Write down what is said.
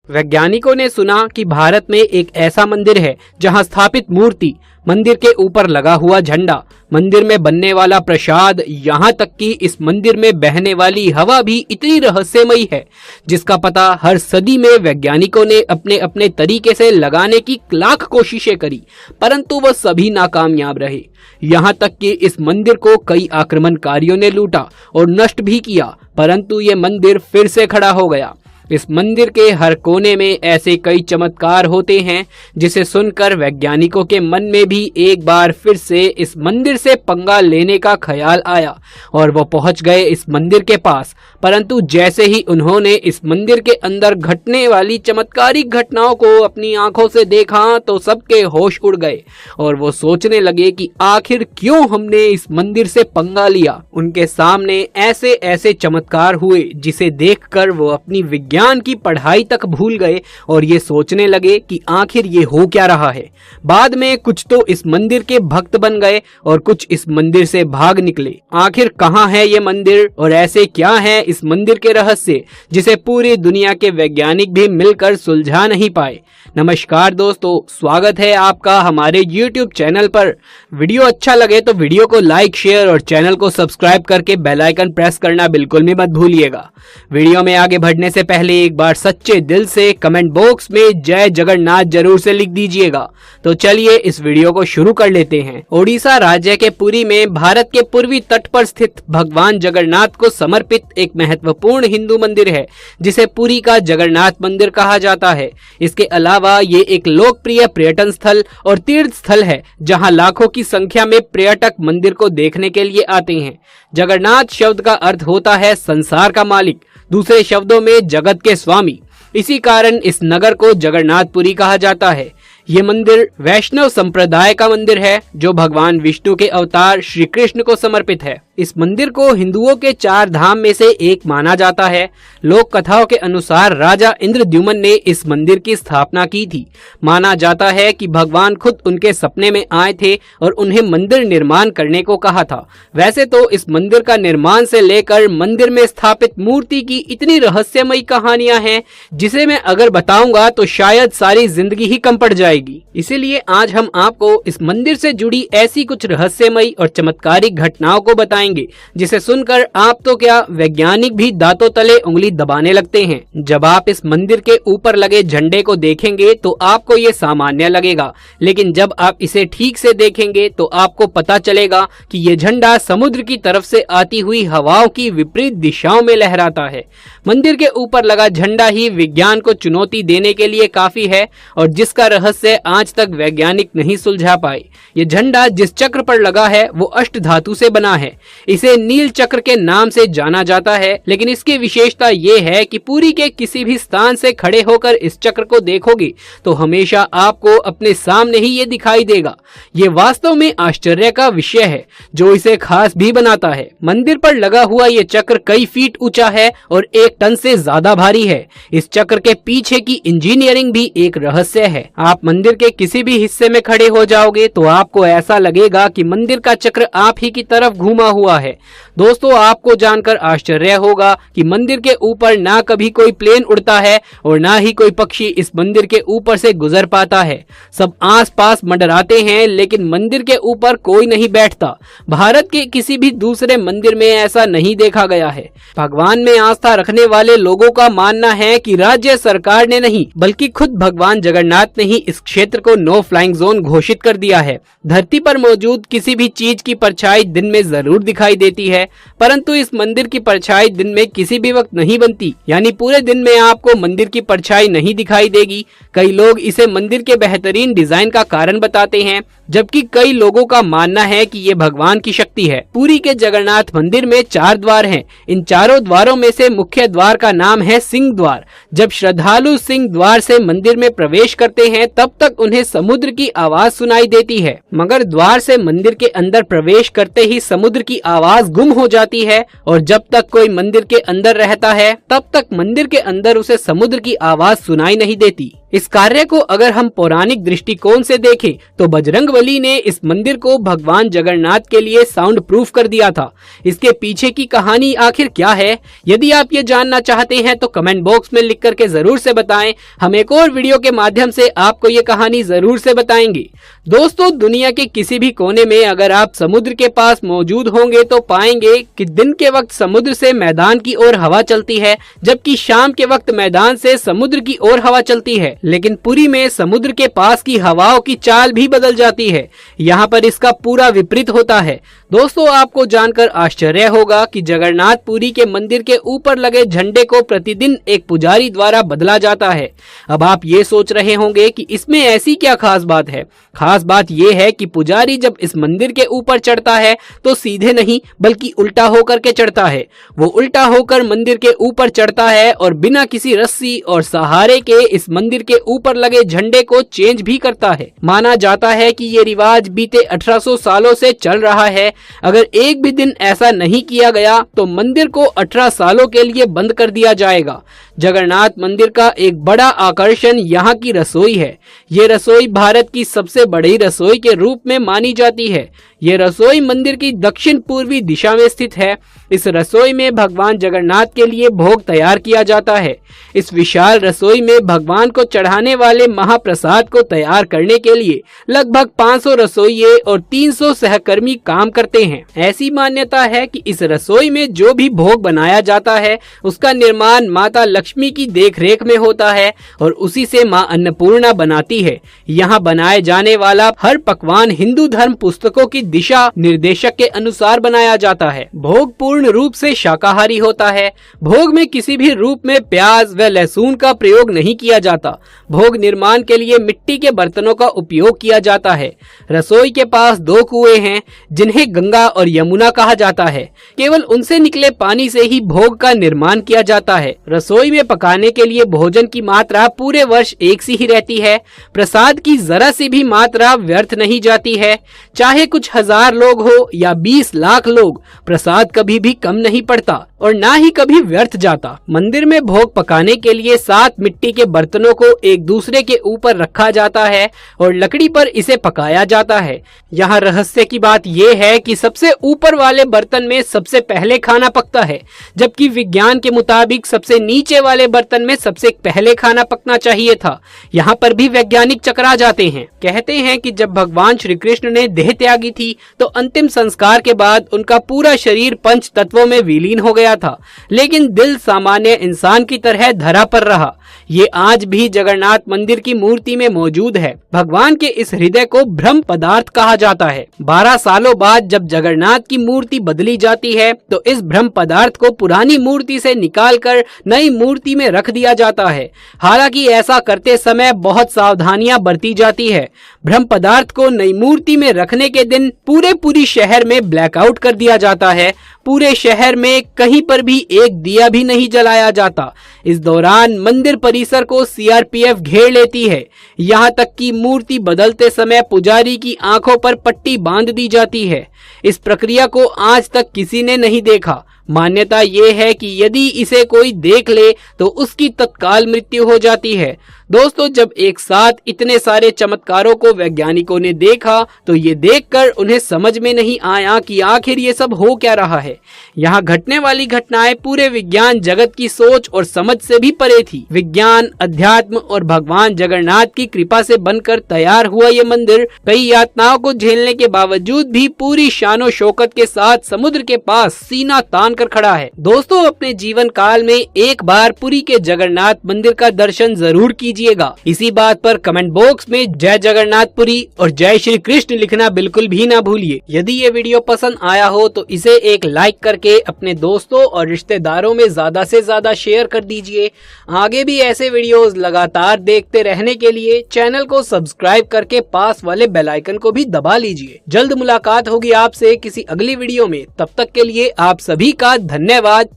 वैज्ञानिकों ने सुना कि भारत में एक ऐसा मंदिर है जहां स्थापित मूर्ति, मंदिर के ऊपर लगा हुआ झंडा, मंदिर में बनने वाला प्रसाद, यहाँ तक कि इस मंदिर में बहने वाली हवा भी इतनी रहस्यमयी है जिसका पता हर सदी में वैज्ञानिकों ने अपने अपने तरीके से लगाने की लाख कोशिशें करी, परंतु वह सभी नाकामयाब रहे। यहाँ तक कि इस मंदिर को कई आक्रमणकारियों ने लूटा और नष्ट भी किया, परंतु ये मंदिर फिर से खड़ा हो गया। इस मंदिर के हर कोने में ऐसे कई चमत्कार होते हैं जिसे सुनकर वैज्ञानिकों के मन में भी एक बार फिर से इस मंदिर से पंगा लेने का ख्याल आया और वो पहुंच गए इस मंदिर के पास। परंतु जैसे ही उन्होंने इस मंदिर के अंदर घटने वाली चमत्कारिक घटनाओं को अपनी आंखों से देखा तो सबके होश उड़ गए और वो सोचने लगे कि आखिर क्यों हमने इस मंदिर से पंगा लिया। उनके सामने ऐसे ऐसे चमत्कार हुए जिसे देखकर वो अपनी विज्ञान की पढ़ाई तक भूल गए और ये सोचने लगे कि आखिर ये हो क्या रहा है। बाद में कुछ तो इस मंदिर के भक्त बन गए और कुछ इस मंदिर से भाग निकले। आखिर कहाँ है ये मंदिर और ऐसे क्या है इस मंदिर के रहस्य जिसे पूरी दुनिया के वैज्ञानिक भी मिलकर सुलझा नहीं पाए। नमस्कार दोस्तों, स्वागत है आपका हमारे YouTube चैनल पर। वीडियो अच्छा लगे तो वीडियो को लाइक, शेयर और चैनल को सब्सक्राइब करके बेल आइकन प्रेस करना बिल्कुल भी मत भूलिएगा। वीडियो में आगे बढ़ने से पहले एक बार सच्चे दिल से कमेंट बॉक्स में जय जगन्नाथ जरूर से लिख दीजिएगा। तो चलिए इस वीडियो को शुरू कर लेते हैं। ओडिशा राज्य के पुरी में भारत के पूर्वी तट पर स्थित भगवान जगन्नाथ को समर्पित एक महत्वपूर्ण हिंदू मंदिर है जिसे पुरी का जगन्नाथ मंदिर कहा जाता है। इसके अलावा ये एक लोकप्रिय पर्यटन स्थल और तीर्थ स्थल है जहां लाखों की संख्या में पर्यटक मंदिर को देखने के लिए आते हैं। जगन्नाथ शब्द का अर्थ होता है संसार का मालिक, दूसरे शब्दों में जगत के स्वामी। इसी कारण इस नगर को जगन्नाथपुरी कहा जाता है। ये मंदिर वैष्णव संप्रदाय का मंदिर है जो भगवान विष्णु के अवतार श्री कृष्ण को समर्पित है। इस मंदिर को हिंदुओं के 4 धाम में से एक माना जाता है। लोक कथाओं के अनुसार राजा इंद्रद्युम्न ने इस मंदिर की स्थापना की थी। माना जाता है कि भगवान खुद उनके सपने में आए थे और उन्हें मंदिर निर्माण करने को कहा था। वैसे तो इस मंदिर का निर्माण से लेकर मंदिर में स्थापित मूर्ति की इतनी रहस्यमयी कहानियां हैं जिसे मैं अगर बताऊंगा तो शायद सारी जिंदगी ही कम पड़ जाएगी। इसीलिए आज हम आपको इस मंदिर से जुड़ी ऐसी कुछ रहस्यमयी और चमत्कारिक घटनाओं को बताएंगे जिसे सुनकर आप तो क्या वैज्ञानिक भी दांतों तले उंगली दबाने लगते हैं। जब आप इस मंदिर के ऊपर लगे झंडे को देखेंगे तो आपको ये सामान्य लगेगा, लेकिन जब आप इसे ठीक से देखेंगे तो आपको पता चलेगा कि ये झंडा समुद्र की तरफ से आती हुई हवाओं की विपरीत दिशाओं में लहराता है। मंदिर के ऊपर लगा झंडा ही विज्ञान को चुनौती देने के लिए काफी है और जिसका रहस्य आज तक वैज्ञानिक नहीं सुलझा पाए। ये झंडा जिस चक्र पर लगा है वो अष्ट धातु से बना है। इसे नील चक्र के नाम से जाना जाता है, लेकिन इसकी विशेषता ये है कि पुरी के किसी भी स्थान से खड़े होकर इस चक्र को देखोगे तो हमेशा आपको अपने सामने ही ये दिखाई देगा। ये वास्तव में आश्चर्य का विषय है जो इसे खास भी बनाता है। मंदिर पर लगा हुआ ये चक्र कई फीट ऊंचा है और 1 टन से ज्यादा भारी है। इस चक्र के पीछे की इंजीनियरिंग भी एक रहस्य है। आप मंदिर के किसी भी हिस्से में खड़े हो जाओगे तो आपको ऐसा लगेगा कि मंदिर का चक्र आप ही की तरफ घूमा हुआ है। दोस्तों, आपको जानकर आश्चर्य होगा कि मंदिर के ऊपर ना कभी कोई प्लेन उड़ता है और ना ही कोई पक्षी इस मंदिर के ऊपर से गुजर पाता है। सब आसपास मंडराते हैं लेकिन मंदिर के ऊपर कोई नहीं बैठता। भारत के किसी भी दूसरे मंदिर में ऐसा नहीं देखा गया है। भगवान में आस्था रखने वाले लोगों का मानना है कि राज्य सरकार ने नहीं बल्कि खुद भगवान जगन्नाथ ने ही इस क्षेत्र को नो फ्लाइंग जोन घोषित कर दिया है। धरती पर मौजूद किसी भी चीज की परछाई दिन में जरूर दिखाई देती है, परंतु इस मंदिर की परछाई दिन में किसी भी वक्त नहीं बनती, यानी पूरे दिन में आपको मंदिर की परछाई नहीं दिखाई देगी। कई लोग इसे मंदिर के बेहतरीन डिजाइन का कारण बताते हैं, जबकि कई लोगों का मानना है कि ये भगवान की शक्ति है। पुरी के जगन्नाथ मंदिर में 4 द्वार हैं। इन चारों द्वारों में से मुख्य द्वार का नाम है सिंह द्वार। जब श्रद्धालु सिंह द्वार से मंदिर में प्रवेश करते हैं तब तक उन्हें समुद्र की आवाज सुनाई देती है, मगर द्वार से मंदिर के अंदर प्रवेश करते ही समुद्र की आवाज गुम हो जाती है और जब तक कोई मंदिर के अंदर रहता है तब तक मंदिर के अंदर उसे समुद्र की आवाज सुनाई नहीं देती। इस कार्य को अगर हम पौराणिक दृष्टिकोण से देखें तो बजरंगबली ने इस मंदिर को भगवान जगन्नाथ के लिए साउंड प्रूफ कर दिया था। इसके पीछे की कहानी आखिर क्या है, यदि आप ये जानना चाहते हैं तो कमेंट बॉक्स में लिख करके जरूर से बताएं। हम एक और वीडियो के माध्यम से आपको ये कहानी जरूर से बताएंगे। दोस्तों, दुनिया के किसी भी कोने में अगर आप समुद्र के पास मौजूद होंगे तो पाएंगे कि दिन के वक्त समुद्र से मैदान की ओर हवा चलती है, जबकि शाम के वक्त मैदान से समुद्र की ओर हवा चलती है। लेकिन पुरी में समुद्र के पास की हवाओं की चाल भी बदल जाती है। यहाँ पर इसका पूरा विपरीत होता है। दोस्तों, आपको जानकर आश्चर्य होगा कि जगन्नाथपुरी के मंदिर के ऊपर लगे झंडे को प्रतिदिन एक पुजारी द्वारा बदला जाता है। अब आप ये सोच रहे होंगे कि इसमें ऐसी क्या खास बात है। खास बात यह है कि पुजारी जब इस मंदिर के ऊपर चढ़ता है तो सीधे नहीं बल्कि उल्टा होकर के चढ़ता है। वो उल्टा होकर मंदिर के ऊपर चढ़ता है और बिना किसी रस्सी और सहारे के इस मंदिर के ऊपर लगे झंडे को चेंज भी करता है। माना जाता है कि ये रिवाज बीते 1800 सालों से चल रहा है। अगर एक भी दिन ऐसा नहीं किया गया तो मंदिर को 18 सालों के लिए बंद कर दिया जाएगा। जगन्नाथ मंदिर का एक बड़ा आकर्षण यहाँ की रसोई है। ये रसोई भारत की सबसे बड़ी रसोई के रूप में मानी जाती है। ये रसोई मंदिर की दक्षिण पूर्वी दिशा में स्थित है। इस रसोई में भगवान जगन्नाथ के लिए भोग तैयार किया जाता है। इस विशाल रसोई में भगवान को चढ़ाने वाले महाप्रसाद को तैयार करने के लिए लगभग 500 रसोइये और 300 सहकर्मी काम करते हैं। ऐसी मान्यता है कि इस रसोई में जो भी भोग बनाया जाता है उसका निर्माण माता लक्ष्मी की देखरेख में होता है और उसी से मां अन्नपूर्णा बनाती है। यहाँ बनाए जाने वाला हर पकवान हिंदू धर्म पुस्तकों की दिशा निर्देशक के अनुसार बनाया जाता है। भोग पूर्ण रूप से शाकाहारी होता है। भोग में किसी भी रूप में प्याज व लहसुन का प्रयोग नहीं किया जाता। भोग निर्माण के लिए मिट्टी के बर्तनों का उपयोग किया जाता है। रसोई के पास 2 कुएं हैं जिन्हें गंगा और यमुना कहा जाता है। केवल उनसे निकले पानी से ही भोग का निर्माण किया जाता है। रसोई में पकाने के लिए भोजन की मात्रा पूरे वर्ष एक सी ही रहती है। प्रसाद की जरा सी भी मात्रा व्यर्थ नहीं जाती है। चाहे कुछ 1000 लोग हो या 20 लाख लोग, प्रसाद कभी भी कम नहीं पड़ता और ना ही कभी व्यर्थ जाता। मंदिर में भोग पकाने के लिए 7 मिट्टी के बर्तनों को एक दूसरे के ऊपर रखा जाता है और लकड़ी पर इसे पकाया जाता है। यहाँ रहस्य की बात यह है कि सबसे ऊपर वाले बर्तन में सबसे पहले खाना पकता है, जबकि विज्ञान के मुताबिक सबसे नीचे वाले बर्तन में सबसे पहले खाना पकना चाहिए था। यहाँ पर भी वैज्ञानिक चकरा जाते हैं। कहते हैं कि जब भगवान श्री कृष्ण ने देह त्यागी थी तो अंतिम संस्कार के बाद उनका पूरा शरीर 5 तत्वों में विलीन हो गया था, लेकिन दिल सामान्य इंसान की तरह धरा पर रहा। ये आज भी जगन्नाथ मंदिर की मूर्ति में मौजूद है। भगवान के इस हृदय को ब्रह्म पदार्थ कहा जाता है। 12 सालों बाद जब जगन्नाथ की मूर्ति बदली जाती है तो इस ब्रह्म पदार्थ को पुरानी मूर्ति से निकालकर नई मूर्ति में रख दिया जाता है। हालांकि ऐसा करते समय बहुत सावधानियां बरती जाती है। ब्रह्म पदार्थ को नई मूर्ति में रखने के दिन पूरी शहर में ब्लैकआउट कर दिया जाता है। पूरे शहर में कहीं पर भी एक दिया भी नहीं जलाया जाता। इस दौरान मंदिर परिसर को सीआरपीएफ घेर लेती है। यहाँ तक कि मूर्ति बदलते समय पुजारी की आंखों पर पट्टी बांध दी जाती है। इस प्रक्रिया को आज तक किसी ने नहीं देखा। मान्यता ये है कि यदि इसे कोई देख ले तो उसकी तत्काल मृत्यु हो जाती है। दोस्तों, जब एक साथ इतने सारे चमत्कारों को वैज्ञानिकों ने देखा तो ये देखकर उन्हें समझ में नहीं आया कि आखिर ये सब हो क्या रहा है। यहाँ घटने वाली घटनाएं पूरे विज्ञान जगत की सोच और समझ से भी परे थी। विज्ञान, अध्यात्म और भगवान जगन्नाथ की कृपा से बनकर तैयार हुआ ये मंदिर कई यातनाओं को झेलने के बावजूद भी पूरी शानो शौकत के साथ समुद्र के पास सीना तान कर खड़ा है। दोस्तों, अपने जीवन काल में एक बार पुरी के जगन्नाथ मंदिर का दर्शन जरूर कीजिएगा। इसी बात पर कमेंट बॉक्स में जय जगन्नाथपुरी और जय श्री कृष्ण लिखना बिल्कुल भी ना भूलिए। यदि ये वीडियो पसंद आया हो तो इसे एक लाइक करके अपने दोस्तों और रिश्तेदारों में ज्यादा से ज्यादा शेयर कर दीजिए। आगे भी ऐसे वीडियोस लगातार देखते रहने के लिए चैनल को सब्सक्राइब करके पास वाले बेल आइकन को भी दबा लीजिए। जल्द मुलाकात होगी आपसे किसी अगली वीडियो में। तब तक के लिए आप सभी का धन्यवाद।